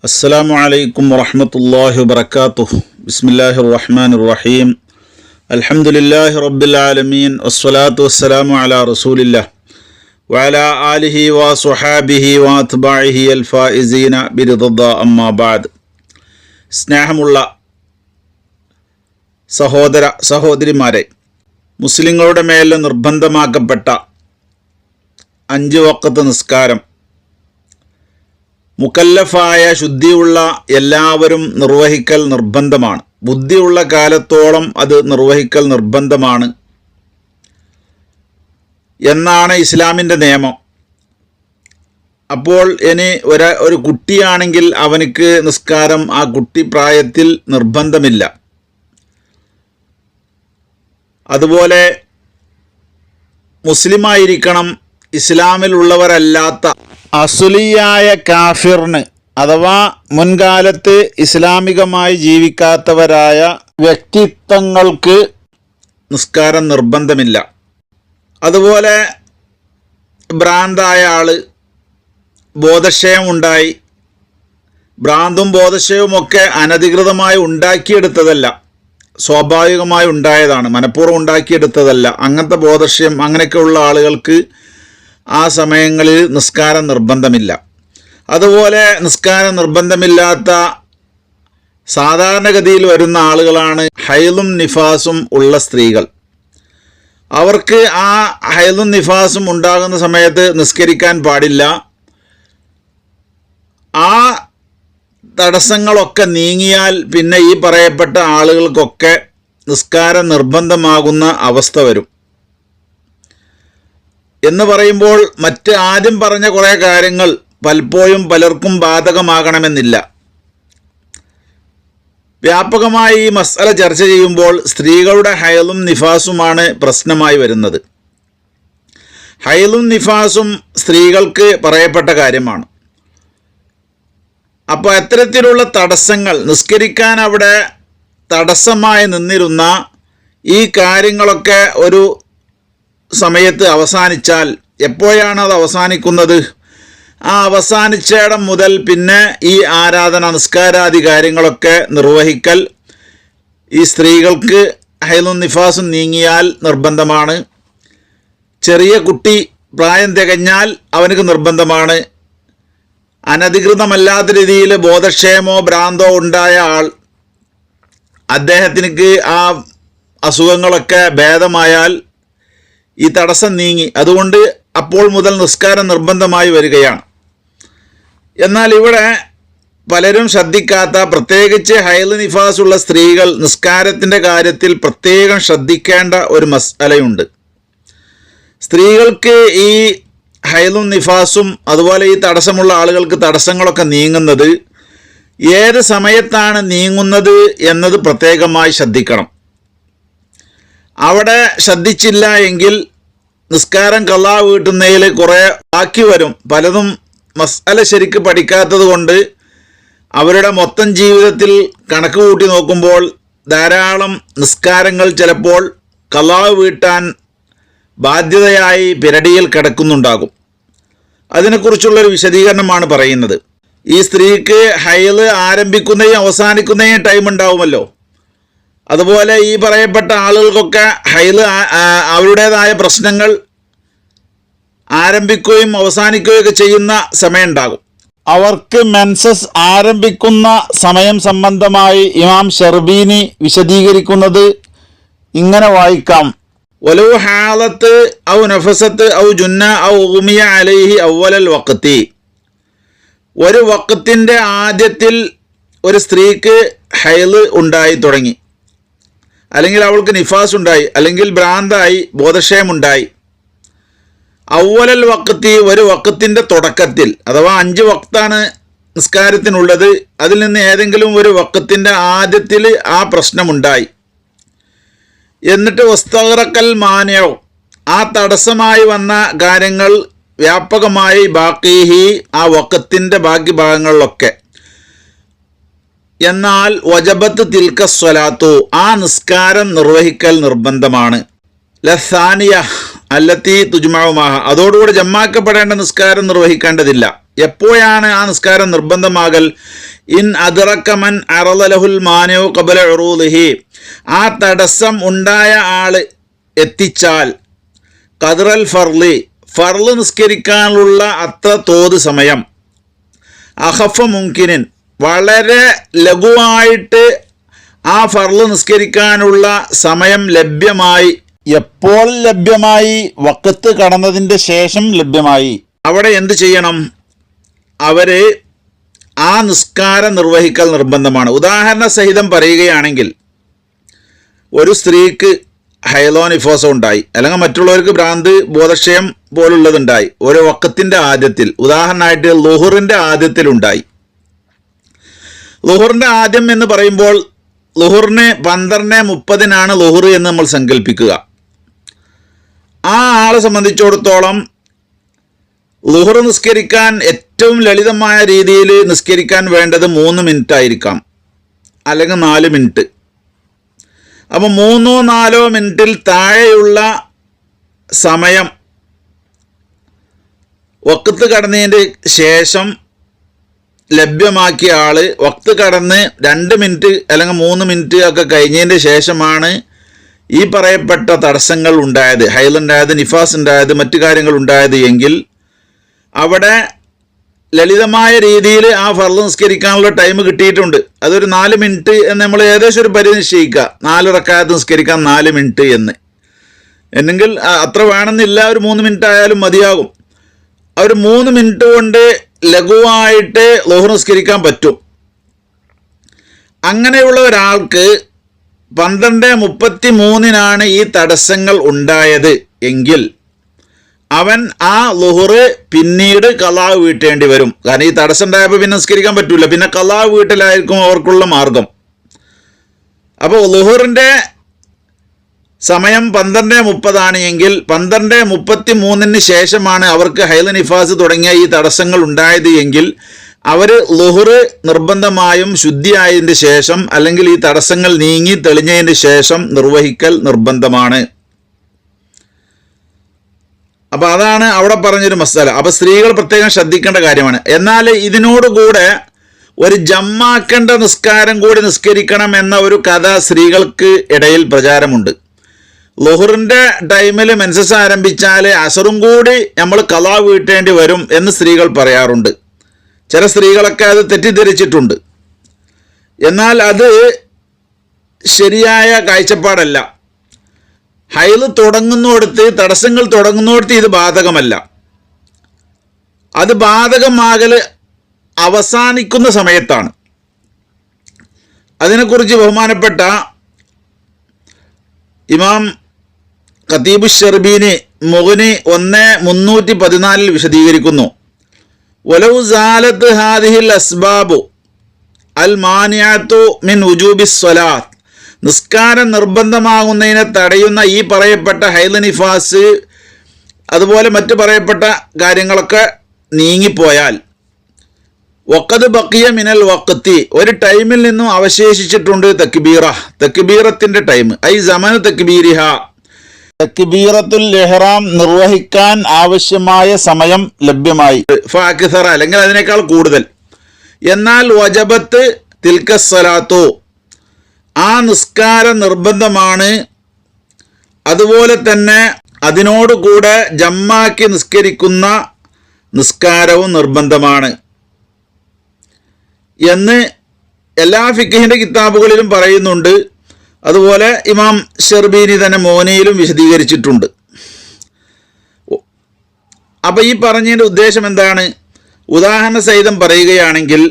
السلام عليكم ورحمة الله وبركاته. بسم الله الرحمن الرحيم. الحمد لله رب العالمين والصلاة والسلام على رسول الله وعلى آله وصحابه وأتباعه الفائزين برضا الله أما بعد. സ്നേഹമുള്ള സഹോദര സഹോദരിമാരെ, മുസ്ലിങ്ങളുടെ മേൽ നിർബന്ധമാക്കപ്പെട്ട 5 വഖത്ത് നിസ്കാരം മുക്കല്ലഫായ ശുദ്ധിയുള്ള എല്ലാവരും നിർവഹിക്കൽ നിർബന്ധമാണ്. ബുദ്ധിയുള്ള കാലത്തോളം അത് നിർവഹിക്കൽ നിർബന്ധമാണ് എന്നാണ് ഇസ്ലാമിൻ്റെ നിയമം. അപ്പോൾ ഇനി ഒരു കുട്ടിയാണെങ്കിൽ അവനിക്ക് നിസ്കാരം ആ കുട്ടി പ്രായത്തിൽ നിർബന്ധമില്ല. അതുപോലെ മുസ്ലിമായിരിക്കണം. ഇസ്ലാമിലുള്ളവരല്ലാത്ത അസുലിയായ കാഫിറിന് അഥവാ മുൻകാലത്ത് ഇസ്ലാമികമായി ജീവിക്കാത്തവരായ വ്യക്തിത്വങ്ങൾക്ക് നിസ്കാരം നിർബന്ധമില്ല. അതുപോലെ ഭ്രാന്തായ ആൾ, ബോധക്ഷയമുണ്ടായി, ഭ്രാന്തും ബോധക്ഷയവുമൊക്കെ അനധികൃതമായി ഉണ്ടാക്കിയെടുത്തതല്ല, സ്വാഭാവികമായി ഉണ്ടായതാണ്, മനഃപൂർവ്വം ഉണ്ടാക്കിയെടുത്തതല്ല. അങ്ങനത്തെ ബോധക്ഷയം അങ്ങനെയൊക്കെയുള്ള ആളുകൾക്ക് ആ സമയങ്ങളിൽ നിസ്കാരം നിർബന്ധമില്ല. അതുപോലെ നിസ്കാരം നിർബന്ധമില്ലാത്ത സാധാരണഗതിയിൽ വരുന്ന ആളുകളാണ് ഹൈലും നിഫാസും ഉള്ള സ്ത്രീകൾ. അവർക്ക് ആ ഹൈലും നിഫാസും ഉണ്ടാകുന്ന സമയത്ത് നിസ്കരിക്കാൻ പാടില്ല. ആ തടസ്സങ്ങളൊക്കെ നീങ്ങിയാൽ പിന്നെ ഈ പറയപ്പെട്ട ആളുകൾക്കൊക്കെ നിസ്കാരം നിർബന്ധമാകുന്ന അവസ്ഥ വരും. എന്ന് പറയുമ്പോൾ മറ്റ് ആദ്യം പറഞ്ഞ കുറേ കാര്യങ്ങൾ പലപ്പോഴും പലർക്കും ബാധകമാകണമെന്നില്ല. വ്യാപകമായി ഈ മസ്അല ചർച്ച ചെയ്യുമ്പോൾ സ്ത്രീകളുടെ ഹൈലും നിഫാസുമാണ് പ്രശ്നമായി വരുന്നത്. ഹൈലും നിഫാസും സ്ത്രീകൾക്ക് പറയപ്പെട്ട കാര്യമാണ്. അപ്പോൾ അത്തരത്തിലുള്ള തടസ്സങ്ങൾ, നിസ്കരിക്കാൻ അവിടെ തടസ്സമായി നിന്നിരുന്ന ഈ കാര്യങ്ങളൊക്കെ ഒരു സമയത്ത് അവസാനിച്ചാൽ, എപ്പോഴാണ് അത് അവസാനിക്കുന്നത്? ആ അവസാനിച്ചിടം മുതൽ പിന്നെ ഈ ആരാധന, നിസ്കാരാദി കാര്യങ്ങളൊക്കെ നിർവഹിക്കൽ ഈ സ്ത്രീകൾക്ക് ഹൈലും നിഫാസും നീങ്ങിയാൽ നിർബന്ധമാണ്. ചെറിയ കുട്ടി പ്രായം തികഞ്ഞാൽ അവനക്ക് നിർബന്ധമാണ്. അനധികൃതമല്ലാത്ത രീതിയിൽ ബോധക്ഷയമോ ഭ്രാന്തോ ഉണ്ടായ ആൾ, അദ്ദേഹത്തിനക്ക് ആ അസുഖങ്ങളൊക്കെ ഭേദമായാൽ ഈ തടസ്സം നീങ്ങി, അതുകൊണ്ട് അപ്പോൾ മുതൽ നിസ്കാരം നിർബന്ധമായി വരികയാണ്. എന്നാൽ ഇവിടെ പലരും ശ്രദ്ധിക്കാത്ത, പ്രത്യേകിച്ച് ഹൈല് നിഫാസുള്ള സ്ത്രീകൾ നിസ്കാരത്തിൻ്റെ കാര്യത്തിൽ പ്രത്യേകം ശ്രദ്ധിക്കേണ്ട ഒരു മസ്അലയുണ്ട്. സ്ത്രീകൾക്ക് ഈ ഹൈലും നിഫാസും അതുപോലെ ഈ തടസ്സമുള്ള ആളുകൾക്ക് തടസ്സങ്ങളൊക്കെ നീങ്ങുന്നത് ഏത് സമയത്താണ് നീങ്ങുന്നത് എന്നത് പ്രത്യേകമായി ശ്രദ്ധിക്കണം. അവിടെ ശ്രദ്ധിച്ചില്ല എങ്കിൽ നിസ്കാരം ഖളാ വീട്ടുന്നതിൽ കുറേ ബാക്കി വരും. പലതും മസ്അല ശരിക്ക് പഠിക്കാത്തത് കൊണ്ട് അവരുടെ മൊത്തം ജീവിതത്തിൽ കണക്ക് കൂട്ടി നോക്കുമ്പോൾ ധാരാളം നിസ്കാരങ്ങൾ ചിലപ്പോൾ ഖളാ വീട്ടാൻ ബാധ്യതയായി പിരടിയിൽ കിടക്കുന്നുണ്ടാകും. അതിനെക്കുറിച്ചുള്ളൊരു വിശദീകരണമാണ് പറയുന്നത്. ഈ സ്ത്രീക്ക് ഹൈല് ആരംഭിക്കുന്നതും അവസാനിക്കുന്നതും ടൈം ഉണ്ടാവുമല്ലോ. അതുപോലെ ഈ പറയപ്പെട്ട ആളുകൾക്കൊക്കെ ഹൈല് അവരുടേതായ പ്രശ്നങ്ങൾ ആരംഭിക്കുകയും അവസാനിക്കുകയൊക്കെ ചെയ്യുന്ന സമയമുണ്ടാകും. അവർക്ക് മെൻസസ് ആരംഭിക്കുന്ന സമയം സംബന്ധമായി ഇമാം ഷർബീനി വിശദീകരിക്കുന്നത് ഇങ്ങനെ വായിക്കാം: വലൗ ഹാലത്ത് ഔ നഫസത്ത് ഔ ജുന്ന ഔ ഉമിയ അലൈഹി അവ്വലൽ വഖത്തി. ഒരു വഖത്തിൻ്റെ ആദ്യത്തിൽ ഒരു സ്ത്രീക്ക് ഹൈല് ഉണ്ടായി തുടങ്ങി, അല്ലെങ്കിൽ അവൾക്ക് നിഫാസ് ഉണ്ടായി, അല്ലെങ്കിൽ ഭ്രാന്തായി, ബോധക്ഷയമുണ്ടായി. അവ്വലൽ വഖത്തി, ഒരു വഖത്തിൻ്റെ തുടക്കത്തിൽ, അഥവാ 5 വഖത്താണ് നിസ്കാരത്തിനുള്ളത്, അതിൽ നിന്ന് ഏതെങ്കിലും ഒരു വഖത്തിൻ്റെ ആദ്യത്തിൽ ആ പ്രശ്നമുണ്ടായി. എന്നിട്ട് വസ്തഗ്റഖൽ മാനിഉ, ആ തടസ്സമായി വന്ന കാര്യങ്ങൾ വ്യാപകമായി ബാഖീഹി, ആ വഖത്തിൻ്റെ ബാക്കി ഭാഗങ്ങളിലൊക്കെ. എന്നാൽ വജബത്ത് തിൽക സ്വലാത്തു, ആ നിസ്കാരം നിർവഹിക്കൽ നിർബന്ധമാണ്. ലസാനിയ, അല്ലത്തി തുജ്മഉമാഹ, അതോടുകൂടി ജമ്മാക്കപ്പെടേണ്ട നിസ്കാരം നിർവഹിക്കേണ്ടതില്ല. എപ്പോഴാണ് ആ നിസ്കാരം നിർബന്ധമാകൽ? ഇൻ അദ്റക മൻ അറള ലഹുൽ മാനിഉ ഖബല ഉറൂദിഹി, ആ തടസ്സം ഉണ്ടായ ആള് എത്തിച്ചാൽ, ഖദ്റൽ ഫർളി, ഫർള് നിസ്കരിക്കാനുള്ള അത്ര തോത് സമയം, അഖഫ മുംകിനിൻ, വളരെ ലഘുവായിട്ട് ആ ഫർള് നിസ്കരിക്കാനുള്ള സമയം ലഭ്യമായി. എപ്പോൾ ലഭ്യമായി? വഖത്ത് കടന്നതിൻ്റെ ശേഷം ലഭ്യമായി. അവിടെ എന്ത് ചെയ്യണം? അവര് ആ നിസ്കാരം നിർവഹിക്കൽ നിർബന്ധമാണ്. ഉദാഹരണ സഹിതം പറയുകയാണെങ്കിൽ, ഒരു സ്ത്രീക്ക് ഹൈലോ നിഫോസോ ഉണ്ടായി, അല്ലെങ്കിൽ മറ്റുള്ളവർക്ക് ഭ്രാന്ത് ബോധക്ഷയം പോലുള്ളതുണ്ടായി ഒരു വഖത്തിൻ്റെ ആദ്യത്തിൽ, ഉദാഹരണമായിട്ട് ളുഹറിൻ്റെ ആദ്യത്തിലുണ്ടായി. ളുഹറിൻ്റെ ആദ്യം എന്ന് പറയുമ്പോൾ ളുഹറിന് 12:30 ളുഹർ എന്ന് നമ്മൾ സങ്കല്പിക്കുക. ആ ആളെ സംബന്ധിച്ചിടത്തോളം ളുഹർ നിസ്കരിക്കാൻ ഏറ്റവും ലളിതമായ രീതിയിൽ നിസ്കരിക്കാൻ വേണ്ടത് 3 മിനിറ്റ് ആയിരിക്കാം, അല്ലെങ്കിൽ 4 മിനിറ്റ്. അപ്പോൾ 3-4 മിനിറ്റിൽ താഴെയുള്ള സമയം വഖത്ത് കടന്നതിൻ്റെ ശേഷം ലഭ്യമാക്കിയ ആൾ വഖത്ത് കടന്ന് 2 മിനിറ്റ് അല്ലെങ്കിൽ 3 മിനിറ്റ് ഒക്കെ കഴിഞ്ഞതിൻ്റെ ശേഷമാണ് ഈ പറയപ്പെട്ട തടസ്സങ്ങൾ ഉണ്ടായത്, ഹൈലുണ്ടായത്, നിഫാസ് ഉണ്ടായത്, മറ്റു കാര്യങ്ങൾ ഉണ്ടായത് എങ്കിൽ അവിടെ ലളിതമായ രീതിയിൽ ആ ഫർള് നിസ്കരിക്കാനുള്ള ടൈം കിട്ടിയിട്ടുണ്ട്. അതൊരു 4 മിനിറ്റ് എന്ന് നമ്മൾ ഏകദേശം ഒരു പരിധി നിശ്ചയിക്കുക. 4 റക്അത്ത് നിസ്കരിക്കാൻ 4 മിനിറ്റ് എന്നെങ്കിൽ അത്ര വേണമെന്നില്ല, ഒരു 3 മിനിറ്റ് ആയാലും മതിയാകും. ഒരു 3 മിനിറ്റ് കൊണ്ട് ലഘുവായിട്ട് ളുഹർ നിസ്കരിക്കാൻ പറ്റും. അങ്ങനെയുള്ള ഒരാൾക്ക് 12:33 ഈ തടസ്സങ്ങൾ ഉണ്ടായത് എങ്കിൽ അവൻ ആ ളുഹർ പിന്നീട് ഖളാ വീട്ടേണ്ടി വരും. കാരണം ഈ തടസ്സം ഉണ്ടായപ്പോൾ പിന്നെ നിസ്കരിക്കാൻ പറ്റൂല, പിന്നെ ഖളാ വീട്ടിലായിരിക്കും അവർക്കുള്ള മാർഗം. അപ്പോൾ ളുഹറിൻ്റെ സമയം 12:30 എങ്കിൽ 12:33 ശേഷമാണ് അവർക്ക് ഹൈല നിഫാസ് തുടങ്ങിയ ഈ തടസ്സങ്ങൾ ഉണ്ടായത് എങ്കിൽ അവർ ളുഹർ നിർബന്ധമായും ശുദ്ധിയായതിൻ്റെ ശേഷം, അല്ലെങ്കിൽ ഈ തടസ്സങ്ങൾ നീങ്ങി തെളിഞ്ഞതിൻ്റെ ശേഷം നിർവഹിക്കൽ നിർബന്ധമാണ്. അപ്പോൾ അതാണ് അവിടെ പറഞ്ഞൊരു മസാല. അപ്പോൾ സ്ത്രീകൾ പ്രത്യേകം ശ്രദ്ധിക്കേണ്ട കാര്യമാണ്. എന്നാൽ ഇതിനോടുകൂടെ ഒരു ജമ്മാക്കേണ്ട നിസ്കാരം കൂടി നിസ്കരിക്കണം എന്ന ഒരു കഥ സ്ത്രീകൾക്ക് ഇടയിൽ പ്രചാരമുണ്ട്. ളുഹറിൻ്റെ ടൈമിൽ മെൻസസ് ആരംഭിച്ചാൽ അസറും കൂടി നമ്മൾ ഖളാ വീട്ടേണ്ടി വരും എന്ന് സ്ത്രീകൾ പറയാറുണ്ട്. ചില സ്ത്രീകളൊക്കെ അത് തെറ്റിദ്ധരിച്ചിട്ടുണ്ട്. എന്നാൽ അത് ശരിയായ കാഴ്ചപ്പാടല്ല. ഹൈല് തുടങ്ങുന്നിടത്ത്, തടസ്സങ്ങൾ തുടങ്ങുന്നിടത്ത് ഇത് ബാധകമല്ല. അത് ബാധകമാകൽ അവസാനിക്കുന്ന സമയത്താണ്. അതിനെക്കുറിച്ച് ബഹുമാനപ്പെട്ട ഇമാം ഖതീബ് ശർബീനി മുഗ്നി 1-314 വിശദീകരിക്കുന്നു. വലൗ സാലത്ത് ഹാദിഹിൽ അസ്ബാബു അൽ മാനിഅത്തു മിൻ വുജൂബിസ് സ്വലാത്ത്, നിസ്കാരം നിർബന്ധമാകുന്നതിനെ തടയുന്ന ഈ പറയപ്പെട്ട ഹൈദ് നിഫാസ് അതുപോലെ മറ്റ് പറയപ്പെട്ട കാര്യങ്ങളൊക്കെ നീങ്ങിപ്പോയാൽ, വഖദ് ബഖിയ മിനൽ വഖ്തി, ഒരു ടൈമിൽ നിന്നും അവശേഷിച്ചിട്ടുണ്ട് തക്ബീറത്തിൻ്റെ ടൈം, ഐ സമന തക്ബീരിഹ, തക്ബീറത്തുൽ ഇഹ്റാം നിർവഹിക്കാൻ ആവശ്യമായ സമയം ലഭ്യമായി, ഫഅക്സറ, അല്ലെങ്കിൽ അതിനേക്കാൾ കൂടുതൽ. എന്നാൽ വജബത്ത് തിൽക സ്വലാത്തു, ആ നിസ്കാരം നിർബന്ധമാണ്. അതുപോലെ തന്നെ അതിനോടുകൂടെ ജമ്മാക്കി നിസ്കരിക്കുന്ന നിസ്കാരവും നിർബന്ധമാണ് എന്ന് എല്ലാ ഫിഖഹിൻ്റെ കിതാബുകളിലും പറയുന്നുണ്ട്. അതുപോലെ ഇമാം ഷർബീനി തന്നെ മോനയിലും വിശദീകരിച്ചിട്ടുണ്ട്. അപ്പോൾ ഈ പറഞ്ഞതിൻ്റെ ഉദ്ദേശം എന്താണ്? ഉദാഹരണ സഹിതം പറയുകയാണെങ്കിൽ,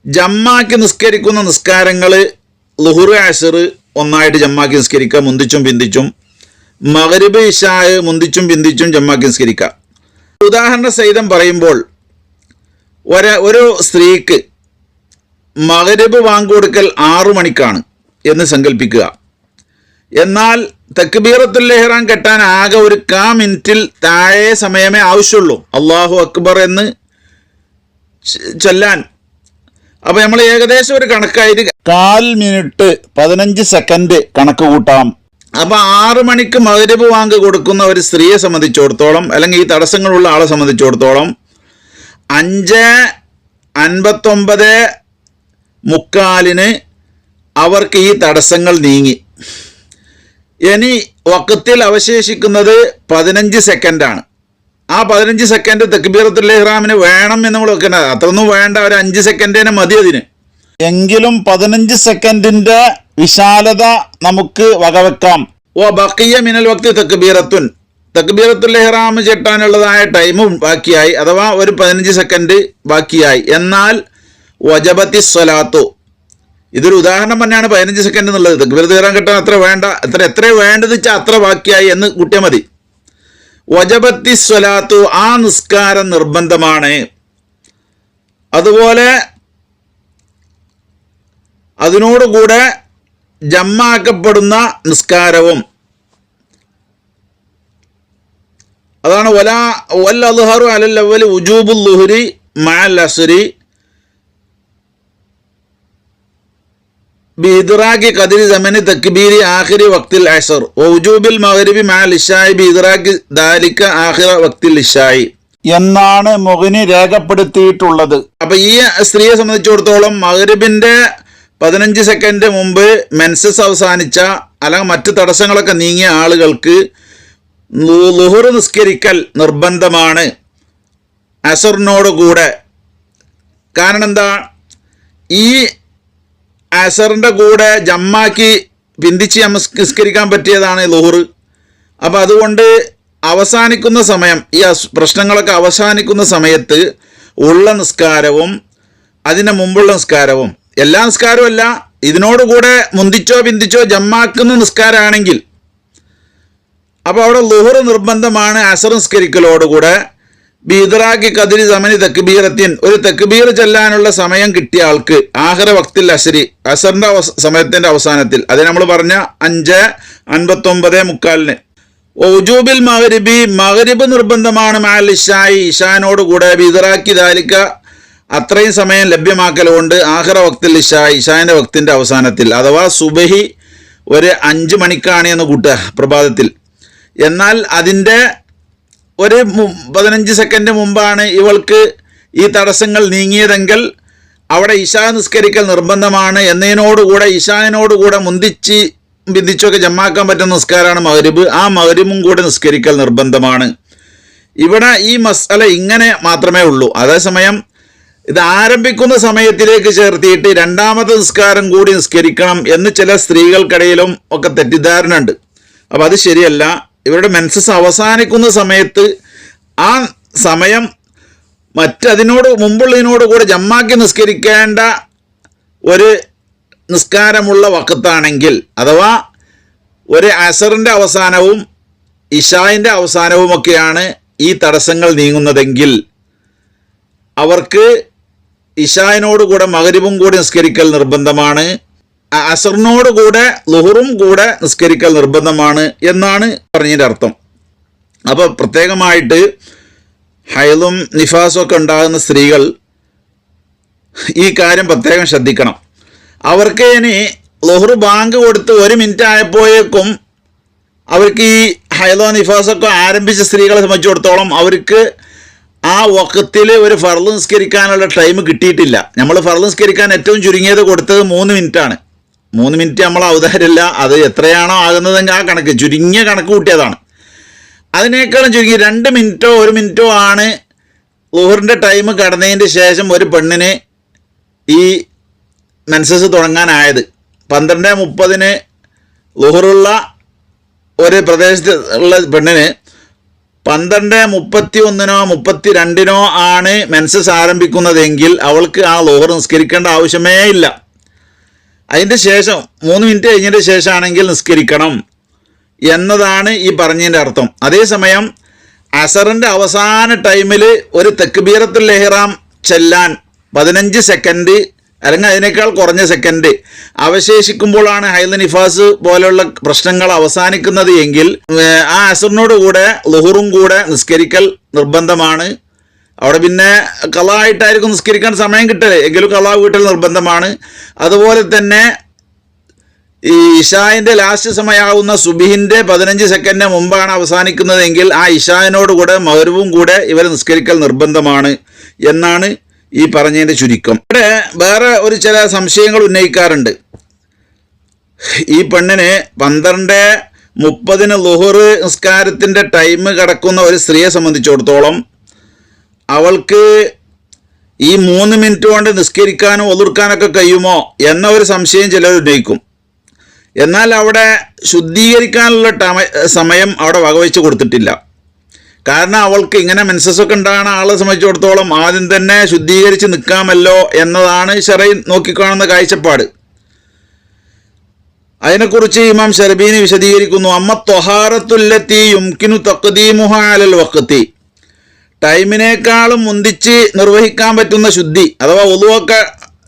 ജമ്മാക്കി നിസ്കരിക്കുന്ന നിസ്കാരങ്ങൾ ളുഹുർ അസ്ർ ഒന്നായിട്ട് ജമ്മാക്കി നിസ്കരിക്കുക, മുന്തിച്ചും പിന്തിച്ചും. മഗ്രിബ് ഇശാ മുന്തിച്ചും പിന്തിച്ചും ജമ്മാക്കി നിസ്കരിക്കുക. ഉദാഹരണ സഹിതം പറയുമ്പോൾ ഒരു സ്ത്രീക്ക് മഗ്രിബ് വാങ്ക് കൊടുക്കൽ 6 മണിക്കാണ് എന്ന് സങ്കല്പിക്കുക. എന്നാൽ തക്ബീറത്തുൽ ഇഹ്റാം കെട്ടാൻ ആകെ ഒരു 1/4 മിനിറ്റിൽ താഴെ സമയമേ ആവശ്യമുള്ളൂ അല്ലാഹു അക്ബർ എന്ന് ചൊല്ലാൻ. അപ്പോൾ നമ്മൾ ഏകദേശം ഒരു കണക്കായിട്ട് 1/4 മിനിറ്റ് 15 സെക്കൻഡ് കണക്ക് കൂട്ടാം. അപ്പോൾ 6 മണിക്ക് മഗ്‌രിബ് ബാങ്ക് കൊടുക്കുന്ന ഒരു സ്ത്രീയെ സംബന്ധിച്ചിടത്തോളം, അല്ലെങ്കിൽ ഈ തടസ്സങ്ങളുള്ള ആളെ സംബന്ധിച്ചിടത്തോളം 5:59 അവർക്ക് ഈ തടസ്സങ്ങൾ നീങ്ങി. ഇനി വഖത്തിൽ അവശേഷിക്കുന്നത് 15 സെക്കൻഡാണ്. ആ 15 സെക്കൻഡ് തക്ബീറത്തുൽ ഇഹ്റാമിന് വേണം എന്ന് നമ്മൾ വെക്കുന്നത്. അത്രയൊന്നും വേണ്ട, ഒരു 5 സെക്കൻഡിന് മതി അതിന്. എങ്കിലും 15 സെക്കൻഡിൻ്റെ വിശാലത നമുക്ക് വകവെക്കാം. ഓ ബഖിയ മിനൽ വഖ്തി തക്ബീറത്തുൻ, തക്ബീറത്തുൽ ഇഹ്റാം ചെട്ടാനുള്ളതായ ടൈമും ബാക്കിയായി, അഥവാ ഒരു 15 സെക്കൻഡ് ബാക്കിയായി. എന്നാൽ വജബത്തി സ്വലാത്തു, ഇതൊരു ഉദാഹരണം തന്നെയാണ് 15 സെക്കൻഡ് എന്നുള്ളത്. തക്ബീറത്തുൽ ഇഹ്റാം കെട്ടാൻ അത്ര വേണ്ട, എത്ര വേണ്ടത് വെച്ചാൽ അത്ര ബാക്കിയായി എന്ന് കൂട്ടിയാൽ മതി. വജബത്തി സ്വലാത്തു, ആ നിസ്കാരം നിർബന്ധമാണ്. അതുപോലെ അതിനോടുകൂടെ ജമ്മാക്കപ്പെടുന്ന നിസ്കാരവും, അതാണ് വൽ അദ്ഹറു അലൽ അവ്വൽ വുജൂബുൽ ളുഹ്രി മഅൽ അസ്രി ബിഇദ്റാഖി ഖദ്രി സമനി തക്ബീരി ആഖിരി വഖ്തിൽ അസ്ർ വവുജൂബിൽ മഗ്രിബി മഅൽ ഇശാഇ ബിഇദ്റാഖി ദാലിക ആഖിറ വഖ്തിൽ ഇശാഇ എന്നാണ് മുഗ്നി രേഖപ്പെടുത്തിയിട്ടുള്ളത്. അപ്പോൾ ഈ സ്ത്രീയെ സംബന്ധിച്ചിടത്തോളം മഗ്രിബിൻ്റെ 15 സെക്കൻഡ് മുമ്പ് മെൻസസ് അവസാനിച്ച അല്ലെങ്കിൽ മറ്റ് തടസ്സങ്ങളൊക്കെ നീങ്ങിയ ആളുകൾക്ക് ളുഹർ നിസ്കരിക്കൽ നിർബന്ധമാണ് അസറിനോട് കൂടെ. കാരണം എന്താ, ഈ അസറിൻ്റെ കൂടെ ജമ്മാക്കി പിന്തിച്ച് നിസ്കരിക്കാൻ പറ്റിയതാണ് ളുഹർ. അപ്പോൾ അതുകൊണ്ട് അവസാനിക്കുന്ന സമയം, ഈ പ്രശ്നങ്ങളൊക്കെ അവസാനിക്കുന്ന സമയത്ത് ഉള്ള നിസ്കാരവും അതിന് മുമ്പുള്ള നിസ്കാരവും, എല്ലാ നിസ്കാരവും അല്ല, ഇതിനോടുകൂടെ മുന്തിച്ചോ പിന്തിച്ചോ ജമ്മാക്കുന്ന നിസ്കാരമാണെങ്കിൽ അപ്പോൾ അവിടെ ളുഹർ നിർബന്ധമാണ് അസർ നിസ്കരിക്കലോടുകൂടെ. ബിഇദ്റാഖി ഖദ്രി സമനി തക്ബീറത്തിൻ, ഒരു തക്ബീർ ചെല്ലാനുള്ള സമയം കിട്ടിയ ആൾക്ക് ആഖിറ വഖ്തിൽ അസ്രി, അസറിൻ്റെ സമയത്തിൻ്റെ അവസാനത്തിൽ, അത് നമ്മൾ പറഞ്ഞ 5:59 വജൂബിൽ മഗ്രിബി, മഗ്രിബ് നിർബന്ധമാണ് മഅൽ ഇശാഇ, ഇശാനോടുകൂടെ ബിഇദ്റാഖി ദാലിക, അത്രയും സമയം ലഭ്യമാക്കലുകൊണ്ട് ആഖിറ വഖ്തിൽ ഇശാഇ, ഇശാൻ്റെ വഖ്തിൻ്റെ അവസാനത്തിൽ, അഥവാ സുബഹി ഒരു 5 മണിക്കാണ് എന്ന് കൂട്ടുക പ്രഭാതത്തിൽ. എന്നാൽ അതിൻ്റെ ഒരു 15 സെക്കൻഡ് മുമ്പാണ് ഇവൾക്ക് ഈ തടസ്സങ്ങൾ നീങ്ങിയതെങ്കിൽ അവിടെ ഇശാ നിസ്കരിക്കൽ നിർബന്ധമാണ് എന്നതിനോടുകൂടെ ഇശാനോടുകൂടെ ബിന്ദിച്ചൊക്കെ ജമ്മാക്കാൻ പറ്റുന്ന നിസ്കാരമാണ് മഗ്രിബ്. ആ മഗ്രിബും കൂടെ നിസ്കരിക്കൽ നിർബന്ധമാണ്. ഇവിടെ ഈ മസ്അല ഇങ്ങനെ മാത്രമേ ഉള്ളൂ. അതേസമയം ഇത് ആരംഭിക്കുന്ന സമയത്തിലേക്ക് ചേർത്തിയിട്ട് രണ്ടാമത്തെ നിസ്കാരം കൂടി നിസ്കരിക്കണം എന്ന് ചില സ്ത്രീകൾക്കിടയിലും ഒക്കെ തെറ്റിദ്ധാരണ ഉണ്ട്. അപ്പോൾ അത് ശരിയല്ല. ഇവരുടെ മെൻസസ് അവസാനിക്കുന്ന സമയത്ത് ആ സമയം മറ്റതിനോട് മുമ്പുള്ളതിനോട് കൂടെ ജമ്മാക്കി നിസ്കരിക്കേണ്ട ഒരു നിസ്കാരമുള്ള വഖത്താണെങ്കിൽ, അഥവാ ഒരു അസറിൻ്റെ അവസാനവും ഇശായിൻ്റെ അവസാനവുമൊക്കെയാണ് ഈ തടസ്സങ്ങൾ നീങ്ങുന്നതെങ്കിൽ അവർക്ക് ഇശായിനോടുകൂടെ മഗ്രിബും കൂടി നിസ്കരിക്കൽ നിർബന്ധമാണ്, അസറിനോടുകൂടെ ളുഹറും കൂടെ നിസ്കരിക്കൽ നിർബന്ധമാണ് എന്നാണ് പറഞ്ഞതിൻ്റെ അർത്ഥം. അപ്പോൾ പ്രത്യേകമായിട്ട് ഹൈളും നിഫാസും ഒക്കെ ഉണ്ടാകുന്ന സ്ത്രീകൾ ഈ കാര്യം പ്രത്യേകം ശ്രദ്ധിക്കണം. അവർക്ക് ഇനി ളുഹർ ബാങ്ക് കൊടുത്ത് 1 മിനിറ്റ് ആയപ്പോഴേക്കും അവർക്ക് ഈ ഹൈലോ നിഫാസൊക്കെ ആരംഭിച്ച സ്ത്രീകളെ സംബന്ധിച്ചിടത്തോളം അവർക്ക് ആ വഖത്തിൽ ഒരു ഫർള് നിസ്കരിക്കാനുള്ള ടൈം കിട്ടിയിട്ടില്ല. നമ്മൾ ഫർള് നിസ്കരിക്കാൻ ഏറ്റവും ചുരുങ്ങിയത് കൊടുത്തത് 3 മിനിറ്റാണ്. 3 മിനിറ്റ് നമ്മൾ ഔദാര്യമില്ല, അത് എത്രയാണോ ആകുന്നതെങ്കിൽ ആ കണക്ക് ചുരുങ്ങിയ കണക്ക് കൂട്ടിയതാണ്. അതിനേക്കാളും ചുരുങ്ങി 2 മിനിറ്റോ 1 മിനിറ്റോ ആണ് ളുഹറിൻ്റെ ടൈം കടന്നതിൻ്റെ ശേഷം ഒരു പെണ്ണിന് ഈ മെൻസസ് തുടങ്ങാനായത്. 12:30 ളുഹറുള്ള ഒരു പ്രദേശത്ത് ഉള്ള പെണ്ണിന് 12:31 32 ആണ് മെൻസസ് ആരംഭിക്കുന്നതെങ്കിൽ അവൾക്ക് ആ ളുഹർ നിസ്കരിക്കേണ്ട ആവശ്യമേ ഇല്ല. അതിൻ്റെ ശേഷം 3 മിനിറ്റ് കഴിഞ്ഞതിൻ്റെ ശേഷമാണെങ്കിൽ നിസ്കരിക്കണം എന്നതാണ് ഈ പറഞ്ഞതിൻ്റെ അർത്ഥം. അതേസമയം അസറിൻ്റെ അവസാന ടൈമിൽ ഒരു തക്ബീറത്തുൽ ഇഹ്റാം ചെല്ലാൻ 15 സെക്കൻഡ് അല്ലെങ്കിൽ അതിനേക്കാൾ കുറഞ്ഞ സെക്കൻഡ് അവശേഷിക്കുമ്പോഴാണ് ഹൈദ് നിഫാസ് പോലെയുള്ള പ്രശ്നങ്ങൾ അവസാനിക്കുന്നത് എങ്കിൽ ആ അസറിനോട് കൂടെ ളുഹറും കൂടെ നിസ്കരിക്കൽ നിർബന്ധമാണ്. അവിടെ പിന്നെ ഖളാ ആയിട്ടായിരിക്കും നിസ്കരിക്കാൻ സമയം കിട്ടല്, എങ്കിലും ഖളാ വീട്ടൽ നിർബന്ധമാണ്. അതുപോലെ തന്നെ ഈ ഇഷായിൻ്റെ ലാസ്റ്റ് സമയമാകുന്ന സുബിഹിൻ്റെ 15 സെക്കൻഡിന് മുമ്പാണ് അവസാനിക്കുന്നതെങ്കിൽ ആ ഇഷായിനോടുകൂടെ മഗ്‌രിബും കൂടെ ഇവർ നിസ്കരിക്കൽ നിർബന്ധമാണ് എന്നാണ് ഈ പറഞ്ഞതിൻ്റെ ചുരുക്കം. ഇവിടെ വേറെ ഒരു ചില സംശയങ്ങൾ ഉന്നയിക്കാറുണ്ട്. ഈ പെണ്ണിന് 12:30 ളുഹർ നിസ്കാരത്തിൻ്റെ ടൈം കിടക്കുന്ന ഒരു സ്ത്രീയെ സംബന്ധിച്ചിടത്തോളം അവൾക്ക് ഈ 3 മിനിറ്റ് കൊണ്ട് നിസ്കരിക്കാനും ഒതുക്കാനൊക്കെ കഴിയുമോ എന്ന ഒരു സംശയം ചിലർ ഉന്നയിക്കും. എന്നാൽ അവിടെ ശുദ്ധീകരിക്കാനുള്ള സമയം അവിടെ വകവെച്ച് കൊടുത്തിട്ടില്ല. കാരണം അവൾക്ക് ഇങ്ങനെ മെൻസസ്സൊക്കെ ഉണ്ടാകുന്ന ആളെ സംബന്ധിച്ചിടത്തോളം ആദ്യം തന്നെ ശുദ്ധീകരിച്ച് നിൽക്കാമല്ലോ എന്നതാണ് ശറഈ നോക്കിക്കാണുന്ന കാഴ്ചപ്പാട്. അതിനെക്കുറിച്ച് ഇമാം ശർബീനി വിശദീകരിക്കുന്നു. അമ്മ ത്വഹാറത്തുല്ലത്തി യുംകിനു തഖ്ദീമുഹ അലൽ വഖ്തി, ടൈമിനേക്കാളും മുന്തിച്ച് നിർവഹിക്കാൻ പറ്റുന്ന ശുദ്ധി അഥവാ ഒളുവൊക്കെ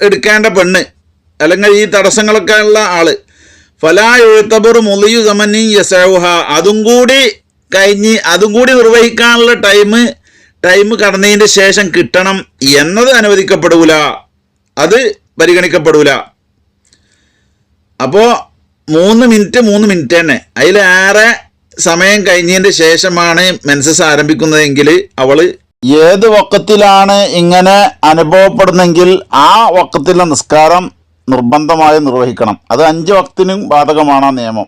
എടുക്കേണ്ട പെണ്ണ് അല്ലെങ്കിൽ ഈ തടസ്സങ്ങളൊക്കെ ഉള്ള ആള്, ഫലാ യുഅ്തബറു മുളിയു സമനി യസഉഹ, അതും കൂടി കഴിഞ്ഞ് അതും കൂടി നിർവഹിക്കാനുള്ള ടൈം കടന്നതിൻ്റെ ശേഷം കിട്ടണം എന്നത് അനുവദിക്കപ്പെടൂല, അത് പരിഗണിക്കപ്പെടൂല. അപ്പോൾ 3 മിനിറ്റ് തന്നെ, അതിലേറെ സമയം കഴിഞ്ഞതിൻ്റെ ശേഷമാണ് മെൻസസ് ആരംഭിക്കുന്നതെങ്കിൽ അവൾ ഏത് വക്കത്തിലാണ് ഇങ്ങനെ അനുഭവപ്പെടുന്നെങ്കിൽ ആ വക്കത്തിലെ നിസ്കാരം നിർബന്ധമായി നിർവഹിക്കണം. അത് 5 വക്തിനും ബാധകമാണ് ആ നിയമം.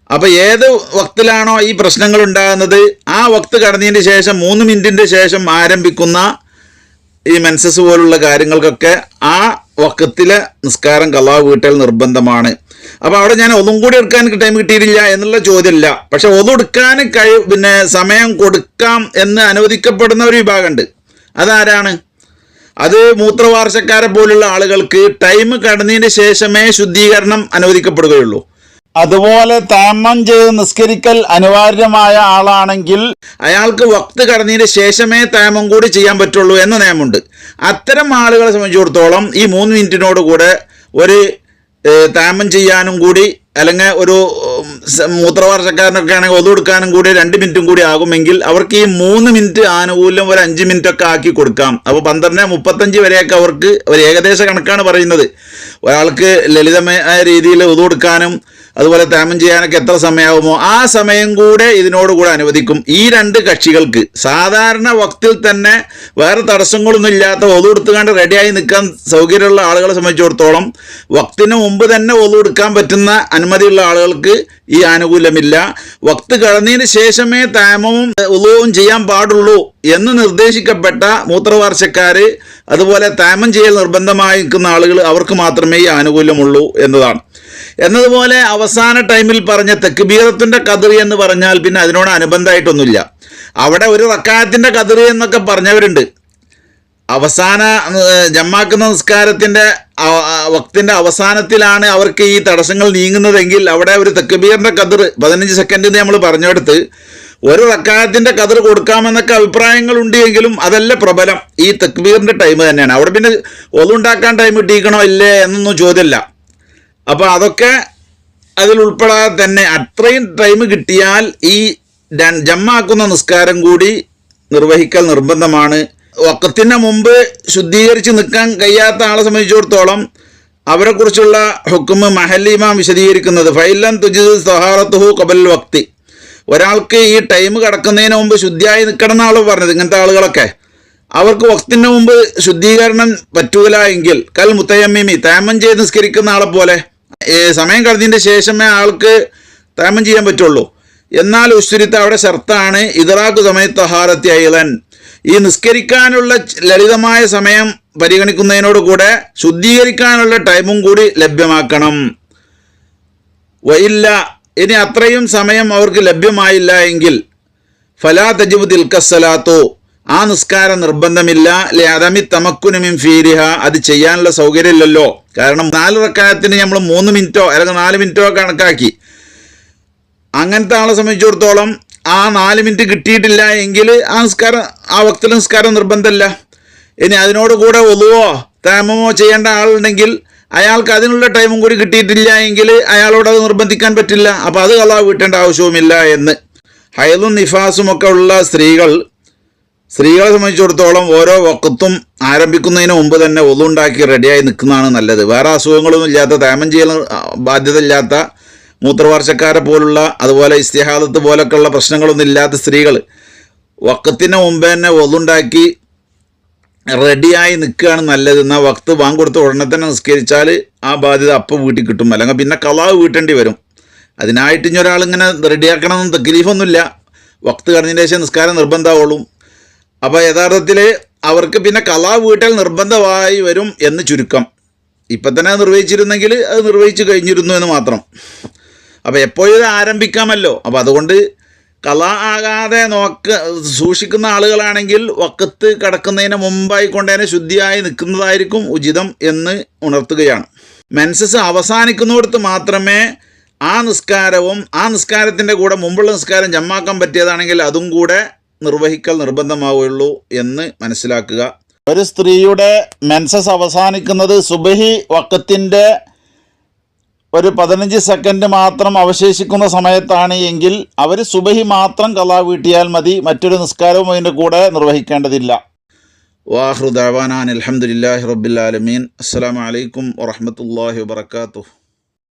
അപ്പോൾ ഏത് വക്തിലാണോ ഈ പ്രശ്നങ്ങൾ ഉണ്ടാകുന്നത് ആ വക്ത് കടന്നതിന് ശേഷം 3 മിനിറ്റിൻ്റെ ശേഷം ആരംഭിക്കുന്ന ഈ മെൻസസ് പോലുള്ള കാര്യങ്ങൾക്കൊക്കെ ആ വക്കത്തിലെ നിസ്കാരം ഖളാ വീട്ടൽ നിർബന്ധമാണ്. അപ്പോൾ അവിടെ ഞാൻ ഒന്നും കൂടി എടുക്കാൻ ടൈം കിട്ടിയിട്ടില്ല എന്നുള്ള ചോദ്യമില്ല. പക്ഷെ ഒന്നെടുക്കാൻ സമയം കൊടുക്കാം എന്ന് അനുവദിക്കപ്പെടുന്ന ഒരു വിഭാഗമുണ്ട്. അതാരാണ്? അത് മൂത്രവാർച്ചക്കാരെ പോലുള്ള ആളുകൾക്ക് ടൈം കടന്നതിന് ശേഷമേ ശുദ്ധീകരണം അനുവദിക്കപ്പെടുകയുള്ളൂ. അതുപോലെ തയമ്മം ചെയ്ത് നിസ്കരിക്കൽ അനിവാര്യമായ ആളാണെങ്കിൽ അയാൾക്ക് വക്ത് കടന്നതിന് ശേഷമേ തയമ്മം കൂടി ചെയ്യാൻ പറ്റുള്ളൂ എന്ന നിയമമുണ്ട്. അത്തരം ആളുകളെ സംബന്ധിച്ചിടത്തോളം ഈ 3 മിനിറ്റിനോട് കൂടെ ഒരു തയമ്മം ചെയ്യാനും കൂടി അല്ലെങ്കിൽ ഒരു മൂത്രവാർച്ചക്കാരനൊക്കെ ആണെങ്കിൽ ഒതുകൊടുക്കാനും കൂടി 2 മിനിറ്റും കൂടി ആകുമെങ്കിൽ അവർക്ക് ഈ 3 മിനിറ്റ് ആനുകൂല്യം ഒരു 5 മിനിറ്റൊക്കെ ആക്കി കൊടുക്കാം. അപ്പോൾ 12:35 വരെയൊക്കെ അവർക്ക് ഒരു ഏകദേശ കണക്കാണ് പറയുന്നത്. ഒരാൾക്ക് ലളിതമായ രീതിയിൽ ഒതുകൊടുക്കാനും അതുപോലെ തയമ്മം ചെയ്യാനൊക്കെ എത്ര സമയമാകുമോ ആ സമയം കൂടെ ഇതിനോടുകൂടെ അനുവദിക്കും. ഈ 2 കക്ഷികൾക്ക് സാധാരണ വക്തിൽ തന്നെ വേറെ തടസ്സങ്ങളൊന്നും ഇല്ലാത്ത ഒതുകൊടുത്തുകൊണ്ട് റെഡിയായി നിൽക്കാൻ സൗകര്യമുള്ള ആളുകളെ സംബന്ധിച്ചിടത്തോളം വക്തിന് മുമ്പ് തന്നെ ഒതുകൊടുക്കാൻ പറ്റുന്ന അനുമതിയുള്ള ആളുകൾക്ക് ഈ ആനുകൂല്യമില്ല. വക്ത് കടന്നതിന് ശേഷമേ തയമ്മവും ഉളുവും ചെയ്യാൻ പാടുള്ളൂ എന്ന് നിർദ്ദേശിക്കപ്പെട്ട മൂത്രവാർച്ചക്കാർ അതുപോലെ തയമ്മം ചെയ്യൽ നിർബന്ധമായി നിൽക്കുന്ന ആളുകൾ അവർക്ക് മാത്രമേ ഈ ആനുകൂല്യമുള്ളൂ എന്നതുപോലെ അവസാന ടൈമിൽ പറഞ്ഞ തക്ബീറത്തിൻ്റെ ഖദർ എന്ന് പറഞ്ഞാൽ പിന്നെ അതിനോട് അനുബന്ധമായിട്ടൊന്നുമില്ല. അവിടെ ഒരു റക്അത്തിന്റെ ഖദർ എന്നൊക്കെ പറഞ്ഞവരുണ്ട്. അവസാന ജമാക്കുന്ന നിസ്കാരത്തിൻ്റെ വക്തിൻ്റെ അവസാനത്തിലാണ് അവർക്ക് ഈ തടസ്സങ്ങൾ നീങ്ങുന്നതെങ്കിൽ അവിടെ ഒരു തക്ബീറിൻ്റെ ഖദർ 15 സെക്കൻഡ് നമ്മൾ പറഞ്ഞെടുത്ത് ഒരു റക്അത്തിന്റെ ഖദർ കൊടുക്കാമെന്നൊക്കെ അഭിപ്രായങ്ങളുണ്ട്. എങ്കിലും അതല്ല പ്രബലം, ഈ തക്ബീറിൻ്റെ ടൈം തന്നെയാണ്. അവിടെ പിന്നെ ഒതുണ്ടാക്കാൻ ടൈം കിട്ടിക്കണോ ഇല്ലേ എന്നൊന്നും ചോദ്യമല്ല. അപ്പോൾ അതൊക്കെ അതിൽ ഉൾപ്പെടാതെ തന്നെ അത്രയും ടൈം കിട്ടിയാൽ ഈ ജമാക്കുന്ന നിസ്കാരം കൂടി നിർവഹിക്കൽ നിർബന്ധമാണ്. വഖത്തിന് മുമ്പ് ശുദ്ധീകരിച്ച് നിൽക്കാൻ കഴിയാത്ത ആളെ സംബന്ധിച്ചിടത്തോളം അവരെക്കുറിച്ചുള്ള ഹുക്മ് മഹല്ലി ഇമാം വിശദീകരിക്കുന്നത് ഫൈലൻ തുജിദ് തഹാറത്തുഹു ഖബൽ വക്തി, ഒരാൾക്ക് ഈ ടൈം കടക്കുന്നതിന് മുമ്പ് ശുദ്ധിയായി നിൽക്കണം എന്നാണ് പറഞ്ഞത്. ഇങ്ങനത്തെ ആളുകളൊക്കെ അവർക്ക് വക്തിന് മുമ്പ് ശുദ്ധീകരണം പറ്റൂല എങ്കിൽ കൽ മുത്തയമ്മിമി, തയമ്മം ചെയ്ത് നിസ്കരിക്കുന്ന ആളെ പോലെ സമയം കഴിഞ്ഞതിൻ്റെ ശേഷമേ ആൾക്ക് തയമ്മം ചെയ്യാൻ പറ്റുള്ളൂ. എന്നാൽ ഉസ്രിത്ത് അവിടെ ഷർത്താണ് ഇദ്റാഖു സമയത്ത് തഹാറത്തി അയ്ലൻ, ഈ നിസ്കരിക്കാനുള്ള ലളിതമായ സമയം പരിഗണിക്കുന്നതിനോട് കൂടെ ശുദ്ധീകരിക്കാനുള്ള ടൈമും കൂടി ലഭ്യമാക്കണം. വയില്ല, ഇനി അത്രയും സമയം അവർക്ക് ലഭ്യമായില്ല എങ്കിൽ ഫലാ തജിബു തിൽക്കസ്സലാത്തു, ആ നിസ്കാരം നിർബന്ധമില്ല. ലിഅദമി തമക്കുനി മിൻ ഫീരിഹ, അത് ചെയ്യാനുള്ള സൗകര്യമില്ലല്ലോ. കാരണം 4 റക്അത്തിന് നമ്മൾ 3 മിനിറ്റോ അല്ലെങ്കിൽ 4 മിനിറ്റോ കണക്കാക്കി. അങ്ങനത്തെ ആളെ സംബന്ധിച്ചിടത്തോളം ആ 4 മിനിറ്റ് കിട്ടിയിട്ടില്ല എങ്കിൽ ആ വക്തിൽ നിസ്കാരം നിർബന്ധമില്ല. ഇനി അതിനോട് കൂടെ ഒളുവോ തയമ്മമോ ചെയ്യേണ്ട ആളുണ്ടെങ്കിൽ അയാൾക്ക് അതിനുള്ള ടൈമും കൂടി കിട്ടിയിട്ടില്ല എങ്കിൽ അയാളോട് അത് നിർബന്ധിക്കാൻ പറ്റില്ല. അപ്പോൾ അത് ഖളാ വീട്ടേണ്ട ആവശ്യവുമില്ല എന്ന്. ഹൈളും നിഫാസും ഒക്കെ ഉള്ള സ്ത്രീകൾ സ്ത്രീകളെ സംബന്ധിച്ചിടത്തോളം ഓരോ വക്കത്തും ആരംഭിക്കുന്നതിന് മുമ്പ് തന്നെ ഒന്നുണ്ടാക്കി റെഡിയായി നിൽക്കുന്നതാണ് നല്ലത്. വേറെ അസുഖങ്ങളൊന്നും ഇല്ലാത്ത, തേമം ചെയ്യൽ ബാധ്യത ഇല്ലാത്ത, മൂത്രവാർച്ചക്കാരെ പോലുള്ള, അതുപോലെ ഇസ്തിഹാദത്ത് പോലൊക്കെയുള്ള പ്രശ്നങ്ങളൊന്നും ഇല്ലാത്ത സ്ത്രീകൾ വക്കത്തിന് മുമ്പ് തന്നെ ഒന്നുണ്ടാക്കി റെഡിയായി നിൽക്കുകയാണ് നല്ലത്. എന്നാൽ വക്ത് വാങ്ങി കൊടുത്ത് ഉടനെ തന്നെ നിസ്കരിച്ചാൽ ആ ബാധ്യത അപ്പം വീട്ടിൽ കിട്ടും. അല്ലെങ്കിൽ പിന്നെ ഖളാ വീട്ടേണ്ടി വരും. അതിനായിട്ട് ഇനി ഒരാളിങ്ങനെ റെഡിയാക്കണമെന്നും തക്ലീഫൊന്നുമില്ല. വക്ത് കഴിഞ്ഞതിന് ശേഷം നിസ്കാരം നിർബന്ധമാവുള്ളൂ. അപ്പോൾ യഥാർത്ഥത്തിൽ അവർക്ക് പിന്നെ ഖളാ വീട്ടൽ നിർബന്ധമായി വരും എന്ന് ചുരുക്കം. ഇപ്പം തന്നെ അത് നിർവഹിച്ചിരുന്നെങ്കിൽ അത് നിർവഹിച്ച് കഴിഞ്ഞിരുന്നു എന്ന് മാത്രം. അപ്പോൾ എപ്പോഴും ഇത് ആരംഭിക്കാമല്ലോ. അപ്പോൾ അതുകൊണ്ട് ഖളാ ആകാതെ സൂക്ഷിക്കുന്ന ആളുകളാണെങ്കിൽ വക്കത്ത് കടക്കുന്നതിന് മുമ്പായിക്കൊണ്ടതിനെ ശുദ്ധിയായി നിൽക്കുന്നതായിരിക്കും ഉചിതം എന്ന് ഉണർത്തുകയാണ്. മെൻസസ് അവസാനിക്കുന്നിടത്ത് മാത്രമേ ആ നിസ്കാരവും ആ നിസ്കാരത്തിൻ്റെ കൂടെ മുമ്പുള്ള നിസ്കാരം ജമ്മാക്കാൻ പറ്റിയതാണെങ്കിൽ അതും കൂടെ നിർവഹിക്കൽ നിർബന്ധമാവുകയുള്ളൂ എന്ന് മനസ്സിലാക്കുക. ഒരു സ്ത്രീയുടെ മെൻസസ് അവസാനിക്കുന്നത് സുബഹി വക്കത്തിൻ്റെ ഒരു 15 സെക്കൻഡ് മാത്രം അവശേഷിക്കുന്ന സമയത്താണ് എങ്കിൽ അവർ സുബഹി മാത്രം ഖളാ വീട്ടിയാൽ മതി. മറ്റൊരു നിസ്കാരവും അതിൻ്റെ കൂടെ നിർവഹിക്കേണ്ടതില്ല. വാഖിറു ദഅ്വാനാ അൽഹംദുലില്ലാഹി റബ്ബിൽ ആലമീൻ. അസ്സലാമു അലൈക്കും വറഹ്മത്തുള്ളാഹി വബറകാതുഹു.